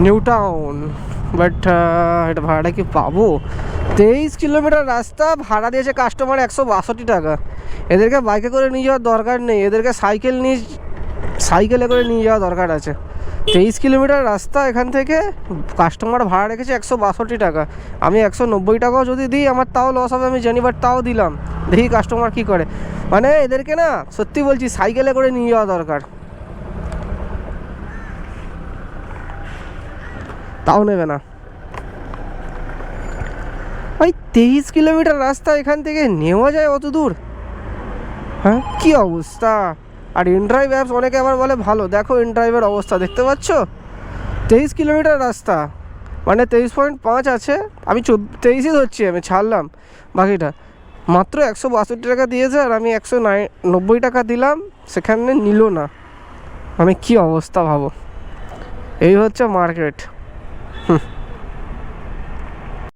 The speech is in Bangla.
New town. বাট এটা ভাড়াটা কি পাবো? 23 কিলোমিটার রাস্তা, ভাড়া দিয়েছে কাস্টমার 162 টাকা। এদেরকে বাইকে করে নিয়ে যাওয়ার দরকার নেই, এদেরকে সাইকেলে করে নিয়ে যাওয়া দরকার আছে। 23 কিলোমিটার রাস্তা, এখান থেকে কাস্টমার ভাড়া রেখেছে 162 টাকা। আমি 190 টাকাও যদি দিই আমার তাও লস হবে, আমি জানি, বাট তাও দিলাম। দেখি কাস্টমার কী করে। মানে এদেরকে না, সত্যি বলছি, সাইকেলে করে নিয়ে যাওয়া দরকার, তাও নেবে না ভাই। 23 কিলোমিটার রাস্তা, এখান থেকে নেওয়া যায় অত দূর? হ্যাঁ, কী অবস্থা। আর ইনড্রাইভ অ্যাপস অনেকে আবার বলে ভালো, দেখো ইনড্রাইভের অবস্থা দেখতে পাচ্ছ। 23 কিলোমিটার রাস্তা, মানে 23.5 আছে, আমি 23ই ধরছি, আমি ছাড়লাম বাকিটা। মাত্র 162 টাকা দিয়েছে, আর আমি 190 টাকা দিলাম, সেখানে নিল না। মানে কী অবস্থা ভাবো। এই হচ্ছে মার্কেট।